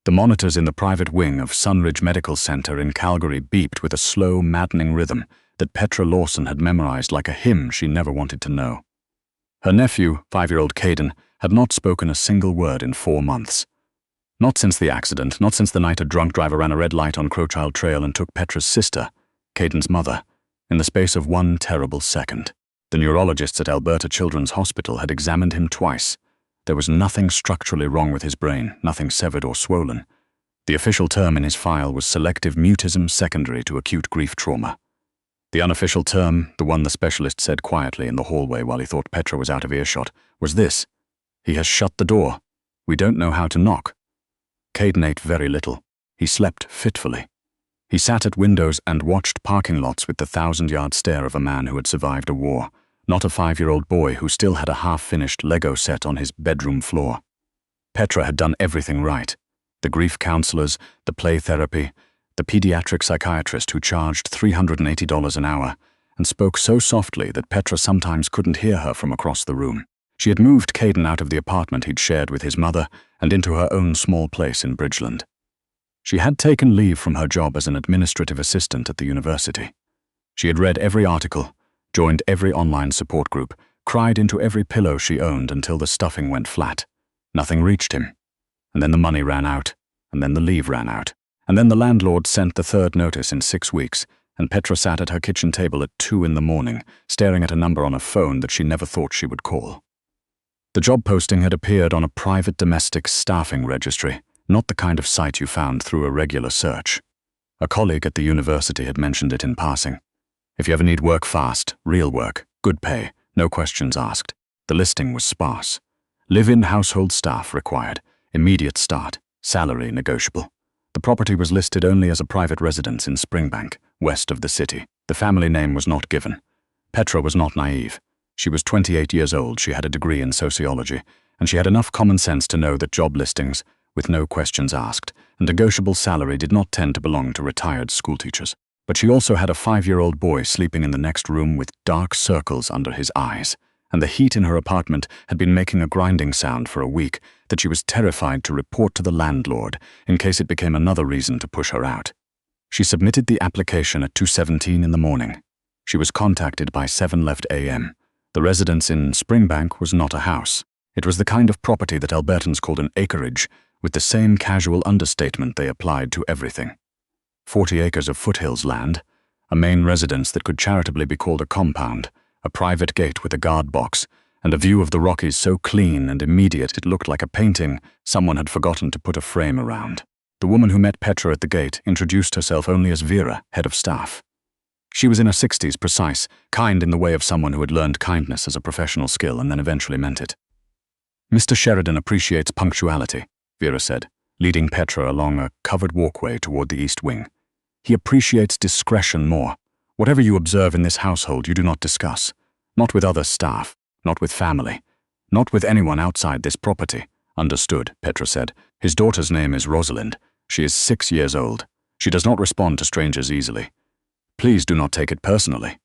The monitors in the private wing of Sunridge Medical Center in Calgary beeped with a slow, maddening rhythm that Petra Lawson had memorized like a hymn she never wanted to know. Her nephew, 5-year-old Caden, had not spoken a single word in 4 months. Not since the accident, not since the night a drunk driver ran a red light on Crowchild Trail and took Petra's sister, Caden's mother, in the space of 1 terrible second. The neurologists at Alberta Children's Hospital had examined him twice. There was nothing structurally wrong with his brain, nothing severed or swollen. The official term in his file was selective mutism secondary to acute grief trauma. The unofficial term, the one the specialist said quietly in the hallway while he thought Petra was out of earshot, was this: "He has shut the door. We don't know how to knock." Caden ate very little. He slept fitfully. He sat at windows and watched parking lots with the 1,000-yard stare of a man who had survived a war, not a 5-year-old boy who still had a half-finished Lego set on his bedroom floor. Petra had done everything right. The grief counselors, the play therapy, the pediatric psychiatrist who charged $380 an hour and spoke so softly that Petra sometimes couldn't hear her from across the room. She had moved Caden out of the apartment he'd shared with his mother and into her own small place in Bridgeland. She had taken leave from her job as an administrative assistant at the university. She had read every article, joined every online support group, cried into every pillow she owned until the stuffing went flat. Nothing reached him. And then the money ran out, and then the leave ran out, and then the landlord sent the 3rd notice in 6 weeks, and Petra sat at her kitchen table at 2 in the morning, staring at a number on a phone that she never thought she would call. The job posting had appeared on a private domestic staffing registry, not the kind of site you found through a regular search. A colleague at the university had mentioned it in passing. If you ever need work fast, real work, good pay, no questions asked. The listing was sparse. Live-in household staff required, immediate start, salary negotiable. The property was listed only as a private residence in Springbank, west of the city. The family name was not given. Petra was not naive. She was 28 years old, she had a degree in sociology, and she had enough common sense to know that job listings, with no questions asked, and negotiable salary did not tend to belong to retired schoolteachers. But she also had a 5-year-old boy sleeping in the next room with dark circles under his eyes, and the heat in her apartment had been making a grinding sound for a week that she was terrified to report to the landlord in case it became another reason to push her out. She submitted the application at 2:17 in the morning. She was contacted by 7:11 a.m. The residence in Springbank was not a house. It was the kind of property that Albertans called an acreage, with the same casual understatement they applied to everything. 40 acres of foothills land, a main residence that could charitably be called a compound, a private gate with a guard box, and a view of the Rockies so clean and immediate it looked like a painting someone had forgotten to put a frame around. The woman who met Petra at the gate introduced herself only as Vera, head of staff. She was in her 60s, precise, kind in the way of someone who had learned kindness as a professional skill and then eventually meant it. "Mr. Sheridan appreciates punctuality," Vera said, leading Petra along a covered walkway toward the east wing. "He appreciates discretion more. Whatever you observe in this household you do not discuss. Not with other staff, not with family, not with anyone outside this property." "Understood," Petra said. "His daughter's name is Rosalind. She is 6 years old. She does not respond to strangers easily. Please do not take it personally."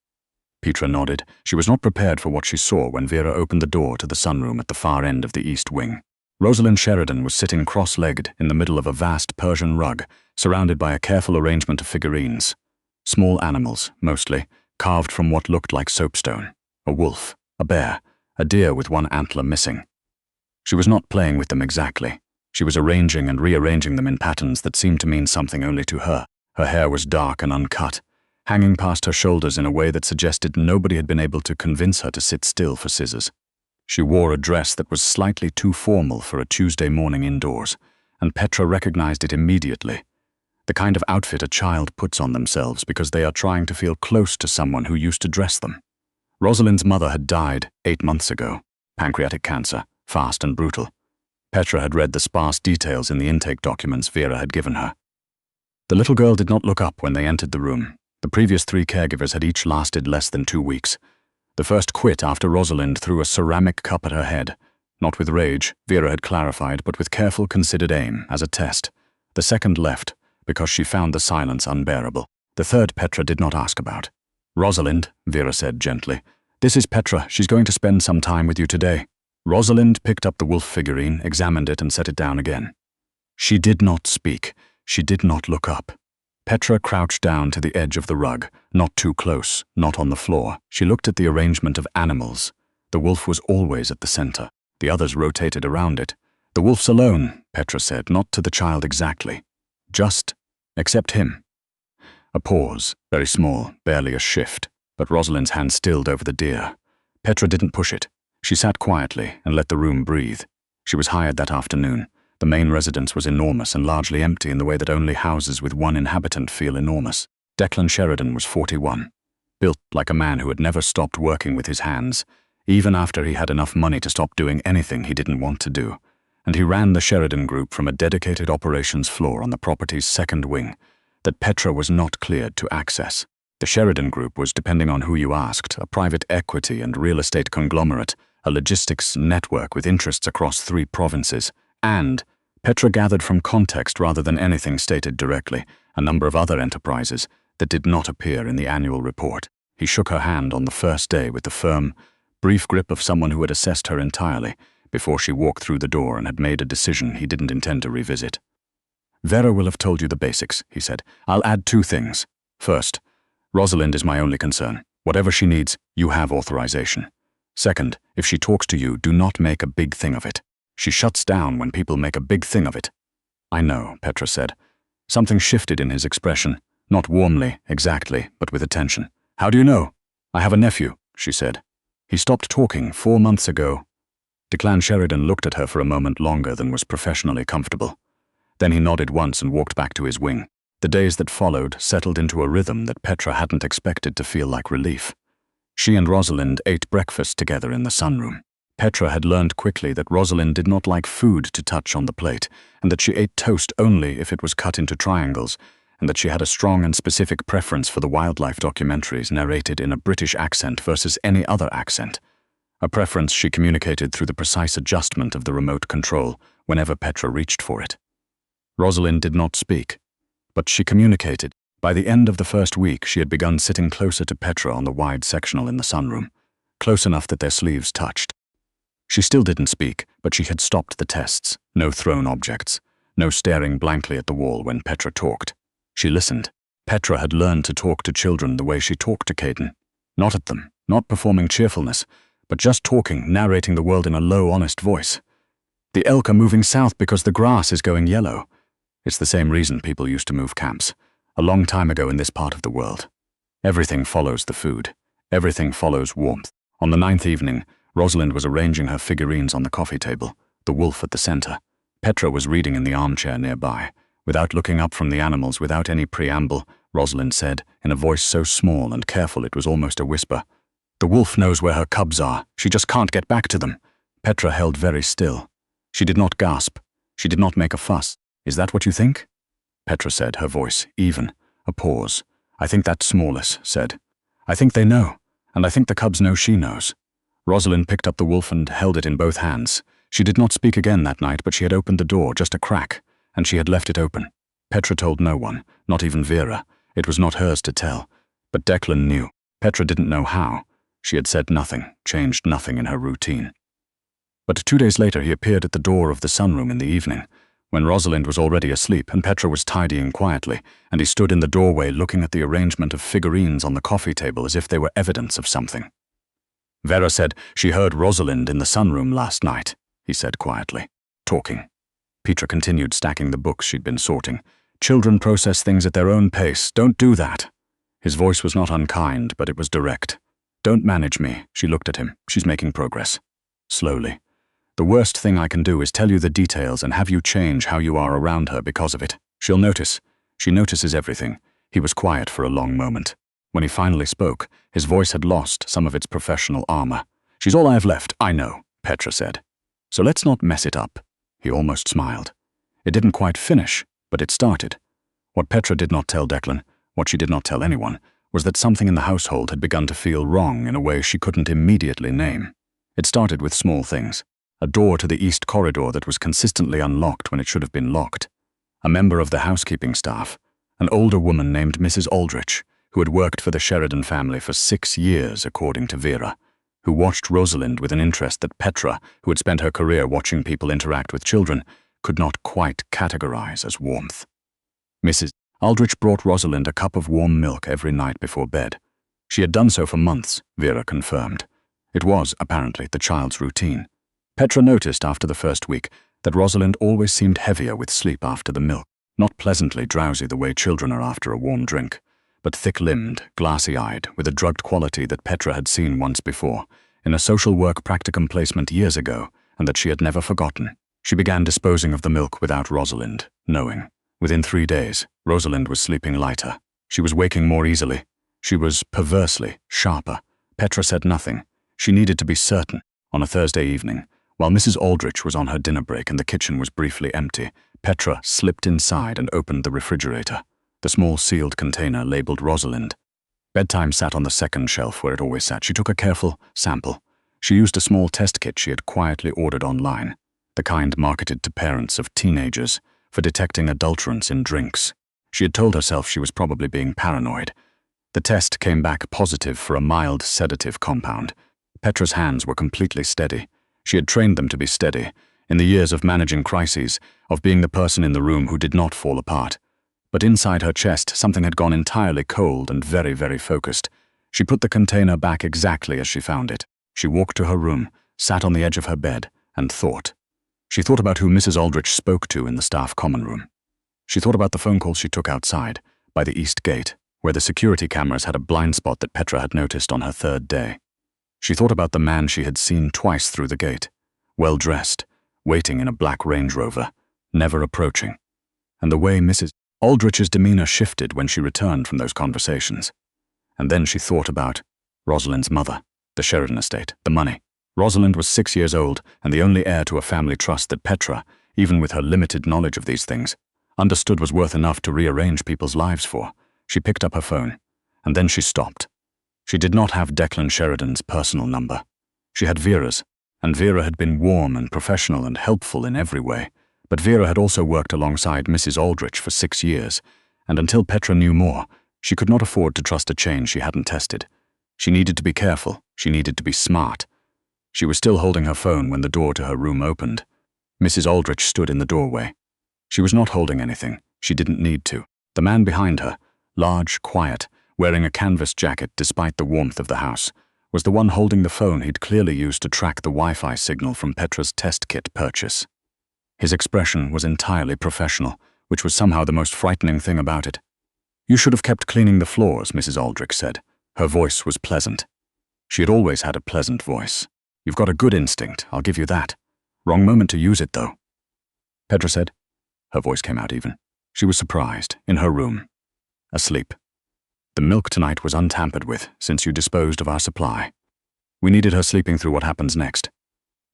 Petra nodded. She was not prepared for what she saw when Vera opened the door to the sunroom at the far end of the east wing. Rosalind Sheridan was sitting cross-legged in the middle of a vast Persian rug, surrounded by a careful arrangement of figurines. Small animals, mostly, carved from what looked like soapstone. A wolf, a bear, a deer with one antler missing. She was not playing with them exactly. She was arranging and rearranging them in patterns that seemed to mean something only to her. Her hair was dark and uncut, hanging past her shoulders in a way that suggested nobody had been able to convince her to sit still for scissors. She wore a dress that was slightly too formal for a Tuesday morning indoors, and Petra recognized it immediately. The kind of outfit a child puts on themselves because they are trying to feel close to someone who used to dress them. Rosalind's mother had died 8 months ago, pancreatic cancer, fast and brutal. Petra had read the sparse details in the intake documents Vera had given her. The little girl did not look up when they entered the room. The previous 3 caregivers had each lasted less than 2 weeks. The first quit after Rosalind threw a ceramic cup at her head. Not with rage, Vera had clarified, but with careful, considered aim, as a test. The second left, because she found the silence unbearable. The third Petra did not ask about. "Rosalind," Vera said gently, "this is Petra. She's going to spend some time with you today." Rosalind picked up the wolf figurine, examined it, and set it down again. She did not speak. She did not look up. Petra crouched down to the edge of the rug, not too close, not on the floor. She looked at the arrangement of animals. The wolf was always at the center. The others rotated around it. The wolf's alone, Petra said, not to the child exactly. Just, except him. A pause, very small, barely a shift, but Rosalind's hand stilled over the deer. Petra didn't push it. She sat quietly and let the room breathe. She was hired that afternoon. The main residence was enormous and largely empty in the way that only houses with one inhabitant feel enormous. Declan Sheridan was 41, built like a man who had never stopped working with his hands, even after he had enough money to stop doing anything he didn't want to do. And he ran the Sheridan Group from a dedicated operations floor on the property's second wing that Petra was not cleared to access. The Sheridan Group was, depending on who you asked, a private equity and real estate conglomerate, a logistics network with interests across 3 provinces, and, Petra gathered from context rather than anything stated directly, a number of other enterprises that did not appear in the annual report. He shook her hand on the first day with the firm, brief grip of someone who had assessed her entirely before she walked through the door and had made a decision he didn't intend to revisit. Vera will have told you the basics, he said. I'll add 2 things. First, Rosalind is my only concern. Whatever she needs, you have authorization. Second, if she talks to you, do not make a big thing of it. She shuts down when people make a big thing of it. I know, Petra said. Something shifted in his expression, not warmly, exactly, but with attention. How do you know? I have a nephew, she said. He stopped talking 4 months ago. Declan Sheridan looked at her for a moment longer than was professionally comfortable. Then he nodded once and walked back to his wing. The days that followed settled into a rhythm that Petra hadn't expected to feel like relief. She and Rosalind ate breakfast together in the sunroom. Petra had learned quickly that Rosalind did not like food to touch on the plate, and that she ate toast only if it was cut into triangles, and that she had a strong and specific preference for the wildlife documentaries narrated in a British accent versus any other accent, a preference she communicated through the precise adjustment of the remote control whenever Petra reached for it. Rosalind did not speak, but she communicated. By the end of the first week, she had begun sitting closer to Petra on the wide sectional in the sunroom, close enough that their sleeves touched. She still didn't speak, but she had stopped the tests. No thrown objects, no staring blankly at the wall when Petra talked. She listened. Petra had learned to talk to children the way she talked to Caden. Not at them, not performing cheerfulness, but just talking, narrating the world in a low, honest voice. The elk are moving south because the grass is going yellow. It's the same reason people used to move camps, a long time ago in this part of the world. Everything follows the food. Everything follows warmth. On the 9th evening, Rosalind was arranging her figurines on the coffee table, the wolf at the center. Petra was reading in the armchair nearby. Without looking up from the animals, without any preamble, Rosalind said, in a voice so small and careful it was almost a whisper, "The wolf knows where her cubs are. She just can't get back to them." Petra held very still. She did not gasp. She did not make a fuss. "Is that what you think?" Petra said, her voice even. A pause. "I think that Smallus said. I think they know, and I think the cubs know she knows." Rosalind picked up the wolf and held it in both hands. She did not speak again that night, but she had opened the door, just a crack, and she had left it open. Petra told no one, not even Vera. It was not hers to tell. But Declan knew. Petra didn't know how. She had said nothing, changed nothing in her routine. But 2 days later he appeared at the door of the sunroom in the evening, when Rosalind was already asleep and Petra was tidying quietly, and he stood in the doorway looking at the arrangement of figurines on the coffee table as if they were evidence of something. "Vera said she heard Rosalind in the sunroom last night," he said quietly, talking. Petra continued stacking the books she'd been sorting. "Children process things at their own pace. Don't do that." His voice was not unkind, but it was direct. "Don't manage me." She looked at him. "She's making progress." Slowly. "The worst thing I can do is tell you the details and have you change how you are around her because of it. She'll notice. She notices everything." He was quiet for a long moment. When he finally spoke, his voice had lost some of its professional armor. "She's all I have left, I know," Petra said. "So let's not mess it up." He almost smiled. It didn't quite finish, but it started. What Petra did not tell Declan, what she did not tell anyone, was that something in the household had begun to feel wrong in a way she couldn't immediately name. It started with small things. A door to the east corridor that was consistently unlocked when it should have been locked. A member of the housekeeping staff, an older woman named Mrs. Aldrich, who had worked for the Sheridan family for 6 years, according to Vera, who watched Rosalind with an interest that Petra, who had spent her career watching people interact with children, could not quite categorize as warmth. Mrs. Aldrich brought Rosalind a cup of warm milk every night before bed. She had done so for months, Vera confirmed. It was, apparently, the child's routine. Petra noticed after the first week that Rosalind always seemed heavier with sleep after the milk, not pleasantly drowsy the way children are after a warm drink, but thick-limbed, glassy-eyed, with a drugged quality that Petra had seen once before, in a social work practicum placement years ago, and that she had never forgotten. She began disposing of the milk without Rosalind, knowing. Within 3 days, Rosalind was sleeping lighter. She was waking more easily. She was perversely sharper. Petra said nothing. She needed to be certain. On a Thursday evening, while Mrs. Aldrich was on her dinner break and the kitchen was briefly empty, Petra slipped inside and opened the refrigerator. The small sealed container labeled Rosalind. Bedtime sat on the second shelf where it always sat. She took a careful sample. She used a small test kit she had quietly ordered online, the kind marketed to parents of teenagers, for detecting adulterants in drinks. She had told herself she was probably being paranoid. The test came back positive for a mild sedative compound. Petra's hands were completely steady. She had trained them to be steady, in the years of managing crises, of being the person in the room who did not fall apart. But inside her chest, something had gone entirely cold and very, very focused. She put the container back exactly as she found it. She walked to her room, sat on the edge of her bed, and thought. She thought about who Mrs. Aldrich spoke to in the staff common room. She thought about the phone calls she took outside, by the east gate, where the security cameras had a blind spot that Petra had noticed on her third day. She thought about the man she had seen twice through the gate, well-dressed, waiting in a black Range Rover, never approaching, and the way Mrs. Aldrich's demeanor shifted when she returned from those conversations. And then she thought about Rosalind's mother, the Sheridan estate, the money. Rosalind was 6 years old and the only heir to a family trust that Petra, even with her limited knowledge of these things, understood was worth enough to rearrange people's lives for. She picked up her phone, and then she stopped. She did not have Declan Sheridan's personal number. She had Vera's, and Vera had been warm and professional and helpful in every way. But Vera had also worked alongside Mrs. Aldrich for 6 years, and until Petra knew more, she could not afford to trust a chain she hadn't tested. She needed to be careful. She needed to be smart. She was still holding her phone when the door to her room opened. Mrs. Aldrich stood in the doorway. She was not holding anything. She didn't need to. The man behind her, large, quiet, wearing a canvas jacket despite the warmth of the house, was the one holding the phone he'd clearly used to track the Wi-Fi signal from Petra's test kit purchase. His expression was entirely professional, which was somehow the most frightening thing about it. "You should have kept cleaning the floors," Mrs. Aldrich said. Her voice was pleasant. She had always had a pleasant voice. "You've got a good instinct, I'll give you that. Wrong moment to use it, though." Petra said. Her voice came out even. She was surprised, in her room, asleep. "The milk tonight was untampered with, since you disposed of our supply. We needed her sleeping through what happens next."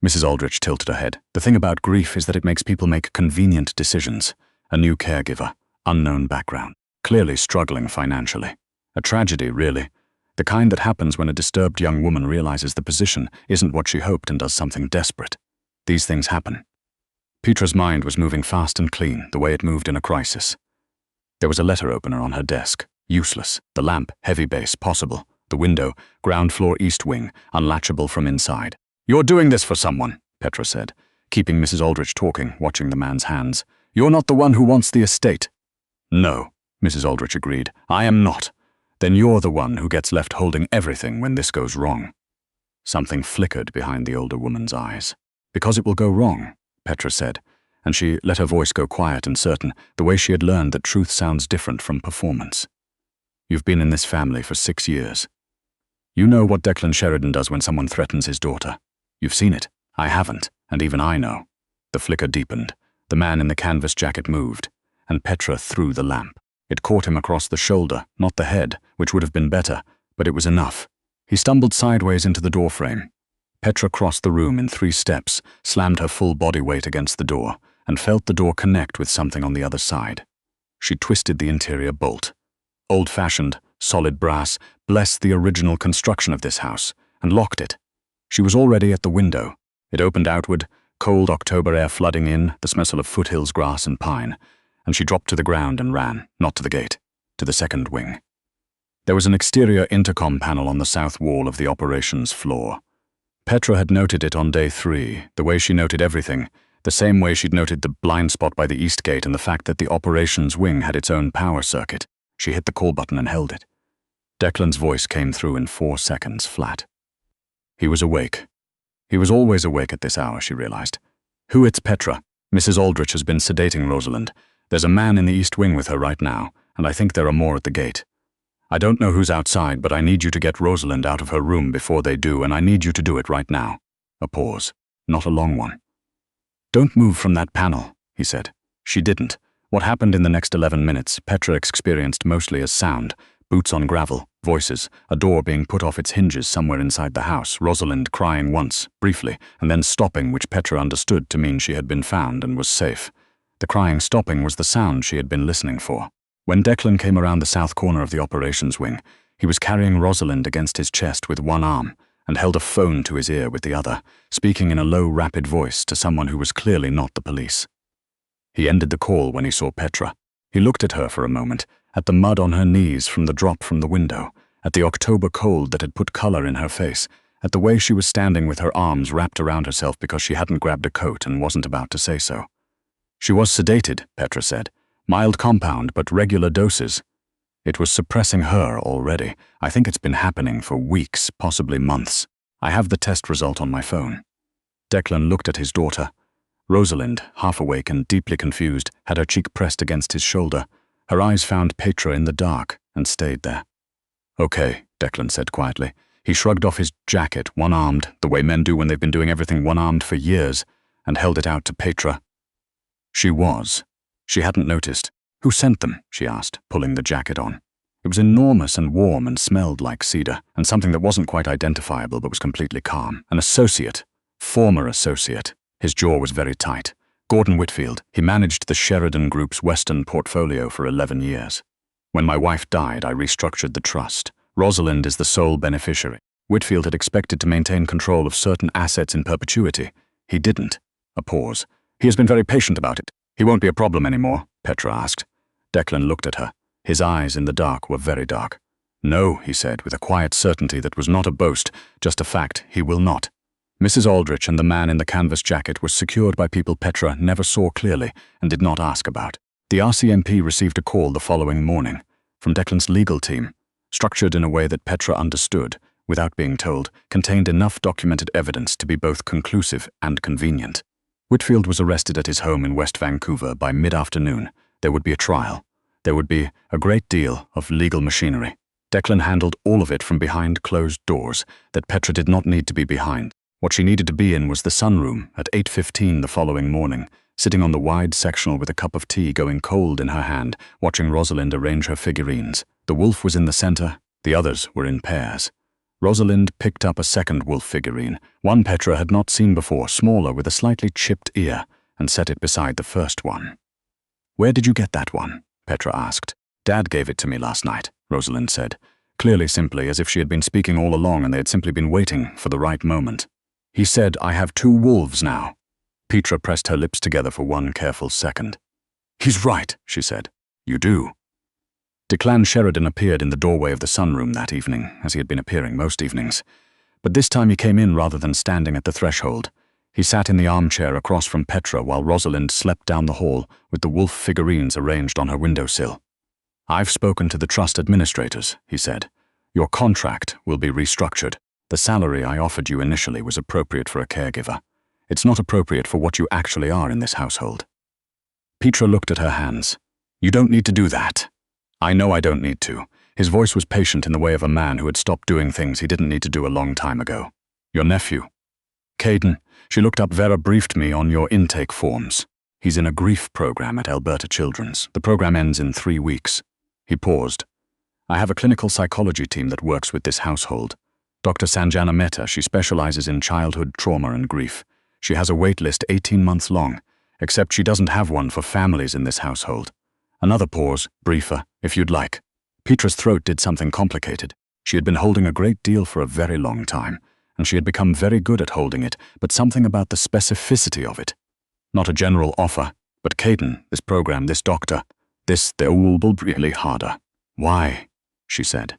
Mrs. Aldrich tilted her head. "The thing about grief is that it makes people make convenient decisions. A new caregiver, unknown background, clearly struggling financially. A tragedy, really. The kind that happens when a disturbed young woman realizes the position isn't what she hoped and does something desperate. These things happen." Petra's mind was moving fast and clean, the way it moved in a crisis. There was a letter opener on her desk. Useless. The lamp, heavy base, possible. The window, ground floor east wing, unlatchable from inside. "You're doing this for someone," Petra said, keeping Mrs. Aldrich talking, watching the man's hands. "You're not the one who wants the estate." "No," Mrs. Aldrich agreed. "I am not. Then you're the one who gets left holding everything when this goes wrong." Something flickered behind the older woman's eyes. "Because it will go wrong," Petra said, and she let her voice go quiet and certain, the way she had learned that truth sounds different from performance. "You've been in this family for 6 years. You know what Declan Sheridan does when someone threatens his daughter. You've seen it. I haven't, and even I know." The flicker deepened. The man in the canvas jacket moved, and Petra threw the lamp. It caught him across the shoulder, not the head, which would have been better, but it was enough. He stumbled sideways into the doorframe. Petra crossed the room in 3 steps, slammed her full body weight against the door, and felt the door connect with something on the other side. She twisted the interior bolt. Old-fashioned, solid brass, blessed the original construction of this house, and locked it. She was already at the window. It opened outward, cold October air flooding in, the smell of foothills grass and pine, and she dropped to the ground and ran, not to the gate, to the second wing. There was an exterior intercom panel on the south wall of the operations floor. Petra had noted it on day 3, the way she noted everything, the same way she'd noted the blind spot by the east gate and the fact that the operations wing had its own power circuit. She hit the call button and held it. Declan's voice came through in 4 seconds flat. He was awake. He was always awake at this hour, she realized. Who? It's Petra. Mrs. Aldrich has been sedating Rosalind. There's a man in the east wing with her right now, and I think there are more at the gate. I don't know who's outside, but I need you to get Rosalind out of her room before they do, and I need you to do it right now. A pause. Not a long one. Don't move from that panel, he said. She didn't. What happened in the next 11 minutes, Petra experienced mostly as sound. Boots on gravel, voices, a door being put off its hinges somewhere inside the house, Rosalind crying once, briefly, and then stopping, which Petra understood to mean she had been found and was safe. The crying stopping was the sound she had been listening for. When Declan came around the south corner of the operations wing, he was carrying Rosalind against his chest with one arm and held a phone to his ear with the other, speaking in a low, rapid voice to someone who was clearly not the police. He ended the call when he saw Petra. He looked at her for a moment, at the mud on her knees from the drop from the window, at the October cold that had put color in her face, at the way she was standing with her arms wrapped around herself because she hadn't grabbed a coat and wasn't about to say so. She was sedated, Petra said. Mild compound, but regular doses. It was suppressing her already. I think it's been happening for weeks, possibly months. I have the test result on my phone. Declan looked at his daughter. Rosalind, half awake and deeply confused, had her cheek pressed against his shoulder. Her eyes found Petra in the dark and stayed there. Okay, Declan said quietly. He shrugged off his jacket, one-armed, the way men do when they've been doing everything one-armed for years, and held it out to Petra. She was. She hadn't noticed. Who sent them? She asked, pulling the jacket on. It was enormous and warm and smelled like cedar, and something that wasn't quite identifiable but was completely calm. An associate. Former associate. His jaw was very tight. Gordon Whitfield. He managed the Sheridan Group's Western portfolio for 11 years. When my wife died, I restructured the trust. Rosalind is the sole beneficiary. Whitfield had expected to maintain control of certain assets in perpetuity. He didn't. A pause. He has been very patient about it. He won't be a problem anymore, Petra asked. Declan looked at her. His eyes in the dark were very dark. No, he said, with a quiet certainty that was not a boast, just a fact, he will not. Mrs. Aldrich and the man in the canvas jacket was secured by people Petra never saw clearly and did not ask about. The RCMP received a call the following morning from Declan's legal team, structured in a way that Petra understood, without being told, contained enough documented evidence to be both conclusive and convenient. Whitfield was arrested at his home in West Vancouver by mid-afternoon. There would be a trial. There would be a great deal of legal machinery. Declan handled all of it from behind closed doors that Petra did not need to be behind. What she needed to be in was the sunroom at 8:15 the following morning, sitting on the wide sectional with a cup of tea going cold in her hand, watching Rosalind arrange her figurines. The wolf was in the center, the others were in pairs. Rosalind picked up a second wolf figurine, one Petra had not seen before, smaller with a slightly chipped ear, and set it beside the first one. Where did you get that one? Petra asked. Dad gave it to me last night, Rosalind said, clearly simply as if she had been speaking all along and they had simply been waiting for the right moment. He said, I have 2 wolves now. Petra pressed her lips together for one careful second. He's right, she said. You do. Declan Sheridan appeared in the doorway of the sunroom that evening, as he had been appearing most evenings. But this time he came in rather than standing at the threshold. He sat in the armchair across from Petra while Rosalind slept down the hall with the wolf figurines arranged on her windowsill. I've spoken to the trust administrators, he said. Your contract will be restructured. The salary I offered you initially was appropriate for a caregiver. It's not appropriate for what you actually are in this household. Petra looked at her hands. You don't need to do that. I know I don't need to. His voice was patient in the way of a man who had stopped doing things he didn't need to do a long time ago. Your nephew. Caden, she looked up. Vera briefed me on your intake forms. He's in a grief program at Alberta Children's. The program ends in 3 weeks. He paused. I have a clinical psychology team that works with this household. Dr. Sanjana Mehta, she specializes in childhood trauma and grief. She has a wait list 18 months long, except she doesn't have one for families in this household. Another pause, briefer, if you'd like. Petra's throat did something complicated. She had been holding a great deal for a very long time, and she had become very good at holding it, but something about the specificity of it. Not a general offer, but Caden, this program, this doctor, there will be really harder. Why? She said.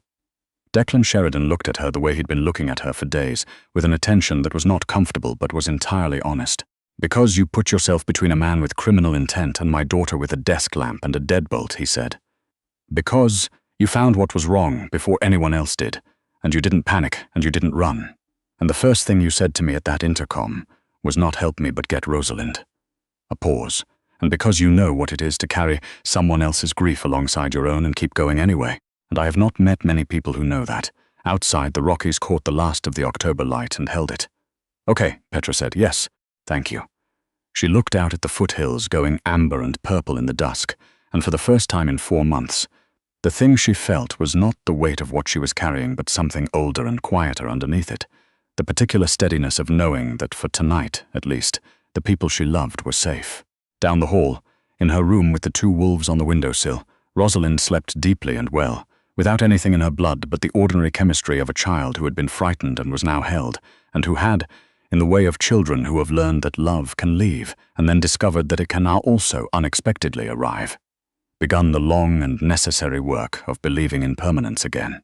Declan Sheridan looked at her the way he'd been looking at her for days, with an attention that was not comfortable but was entirely honest. Because you put yourself between a man with criminal intent and my daughter with a desk lamp and a deadbolt, he said. Because you found what was wrong before anyone else did, and you didn't panic and you didn't run. And the first thing you said to me at that intercom was not help me but get Rosalind. A pause. And because you know what it is to carry someone else's grief alongside your own and keep going anyway. And I have not met many people who know that. Outside, the Rockies caught the last of the October light and held it. Okay, Petra said. Yes, thank you. She looked out at the foothills going amber and purple in the dusk, and for the first time in 4 months, the thing she felt was not the weight of what she was carrying but something older and quieter underneath it. The particular steadiness of knowing that for tonight, at least, the people she loved were safe. Down the hall, in her room with the 2 wolves on the windowsill, Rosalind slept deeply and well, without anything in her blood but the ordinary chemistry of a child who had been frightened and was now held, and who had, in the way of children who have learned that love can leave and then discovered that it can now also unexpectedly arrive, begun the long and necessary work of believing in permanence again.